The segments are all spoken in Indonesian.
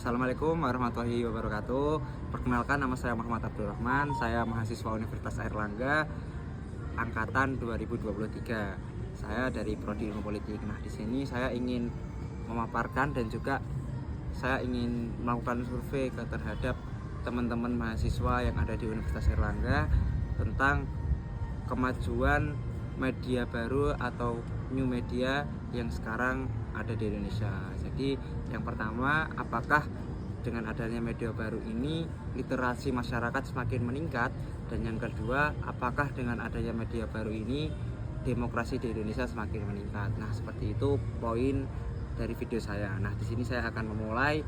Assalamualaikum warahmatullahi wabarakatuh. Perkenalkan, nama saya Muhammad Abdurrahman. Saya mahasiswa Universitas Airlangga angkatan 2023. Saya dari Prodi Ilmu Politik. Nah, di sini saya ingin memaparkan dan juga saya ingin melakukan survei terhadap teman-teman mahasiswa yang ada di Universitas Airlangga tentang kemajuan media baru atau new media yang sekarang ada di Indonesia. Jadi yang pertama, apakah dengan adanya media baru ini literasi masyarakat semakin meningkat? Dan yang kedua, apakah dengan adanya media baru ini demokrasi di Indonesia semakin meningkat? Nah, seperti itu poin dari video saya. Nah, di sini saya akan memulai.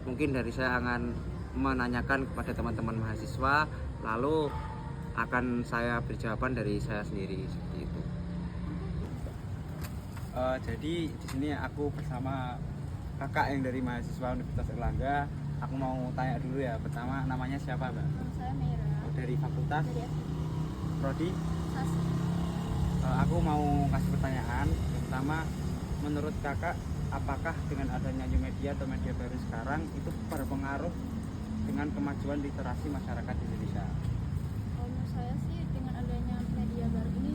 Mungkin dari saya akan menanyakan kepada teman-teman mahasiswa, lalu akan saya beri jawaban dari saya sendiri, seperti itu. Jadi di sini aku bersama kakak yang dari mahasiswa Universitas Airlangga. Aku mau tanya dulu ya. Pertama, namanya siapa, Mbak? Saya Mira. Dari fakultas Dari Prodi. SAS. Aku mau kasih pertanyaan. Yang pertama, menurut kakak, apakah dengan adanya new media atau media baru sekarang itu berpengaruh dengan kemajuan literasi masyarakat di Indonesia? Kalau menurut saya sih dengan adanya media baru ini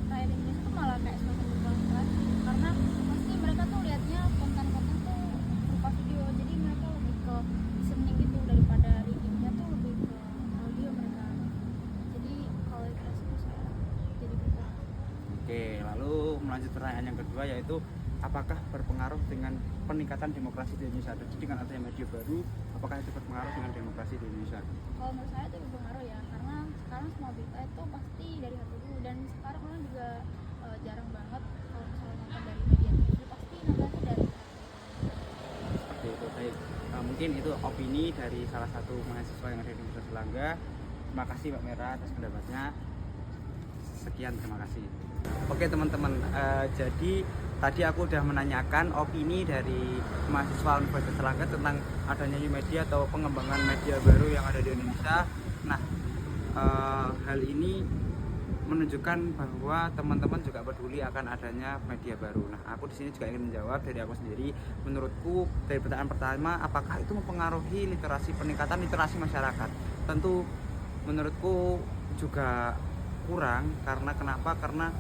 rakyat Indonesia tuh malah kayak semakin berkembang lagi, karena pasti mereka tuh lihatnya konten-konten tuh berupa video, jadi mereka lebih ke listening gitu daripada readingnya tuh lebih ke audio mereka. Jadi kalau literasi itu saya jadi berkurang. Oke, lalu melanjut pertanyaan yang kedua, yaitu apakah berpengaruh dengan peningkatan demokrasi di Indonesia? Jadi dengan adanya media baru, apakah itu berpengaruh dengan demokrasi di Indonesia? Kalau menurut saya itu berpengaruh ya, karena sekarang semua berita itu pasti dari satu dulu, dan sekarang orang juga jarang banget kalau misalnya nonton dari media TV, pasti nontonnya dari Seperti itu, baik. Mungkin itu opini dari salah satu mahasiswa yang ada di Universitas Airlangga. Terima kasih Mbak Mera atas pendapatnya. Sekian, terima kasih. Oke teman-teman, jadi tadi aku udah menanyakan opini dari mahasiswa Universitas Airlangga tentang adanya new media atau pengembangan media baru yang ada di Indonesia. Nah, hal ini menunjukkan bahwa teman-teman juga peduli akan adanya media baru. Nah, aku di sini juga ingin menjawab dari aku sendiri. Menurutku dari pertanyaan pertama, apakah itu mempengaruhi peningkatan literasi masyarakat? Tentu menurutku juga kurang. Karena kenapa? Karena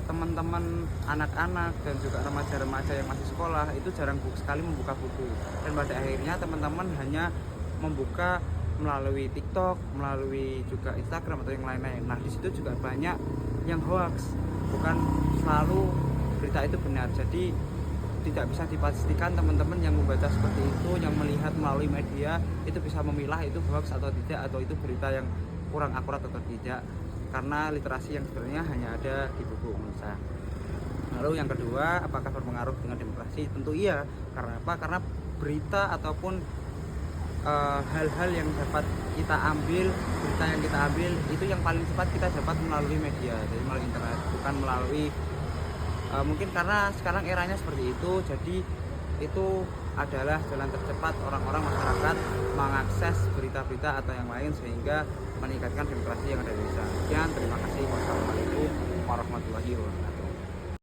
teman-teman anak-anak dan juga remaja-remaja yang masih sekolah itu jarang sekali membuka buku, dan pada akhirnya teman-teman hanya membuka melalui TikTok, melalui juga Instagram atau yang lain-lain. Nah, di situ juga banyak yang hoax, bukan selalu berita itu benar. Jadi tidak bisa dipastikan teman-teman yang membaca seperti itu, yang melihat melalui media itu bisa memilah itu hoax atau tidak, atau itu berita yang kurang akurat atau tidak, karena literasi yang sebenarnya hanya ada di buku menurut saya. Lalu yang kedua, apakah berpengaruh dengan demokrasi? Tentu iya. Karena apa? Karena berita ataupun hal-hal yang dapat kita ambil, berita yang kita ambil itu yang paling cepat kita dapat melalui media, jadi melalui internet, bukan melalui mungkin karena sekarang eranya seperti itu, jadi itu adalah jalan tercepat orang-orang masyarakat mengakses berita-berita atau yang lain sehingga meningkatkan demokrasi yang ada di Indonesia. Sekian, terima kasih. Wassalamualaikum warahmatullahi wabarakatuh.